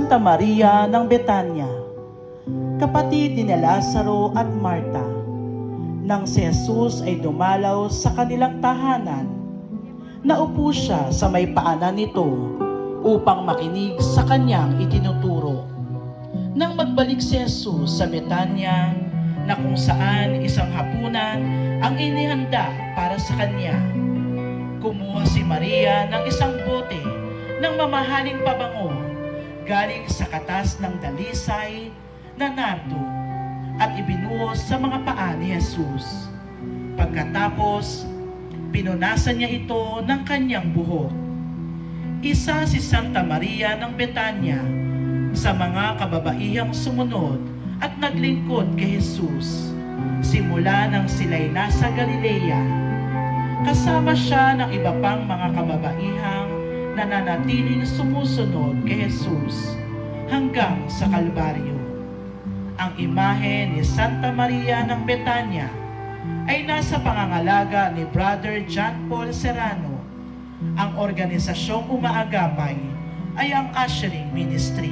Santa Maria ng Betania, kapatid ni Lazaro at Marta. Nang si Jesus ay dumalaw sa kanilang tahanan, naupo siya sa may paanan nito upang makinig sa kanyang itinuturo. Nang magbalik si Jesus sa Betania, na kung saan isang hapunan ang inihanda para sa kanya, kumuha si Maria ng isang bote ng mamahaling pabango galing sa katas ng dalisay na nardo at ibinuhos sa mga paa ni Jesus. Pagkatapos, pinunasan niya ito ng kanyang buhok. Isa si Santa Maria ng Betania sa mga kababaihang sumunod at naglingkod kay Jesus simula nang sila'y nasa Galilea. Kasama siya ng iba pang mga kababaihang nananatiling sumusunod kay Jesus hanggang sa Kalbaryo. Ang imahe ni Santa Maria ng Betania ay nasa pangangalaga ni Brother John Paul Serrano. Ang organisasyong umaagapay ay ang Ushering Ministry.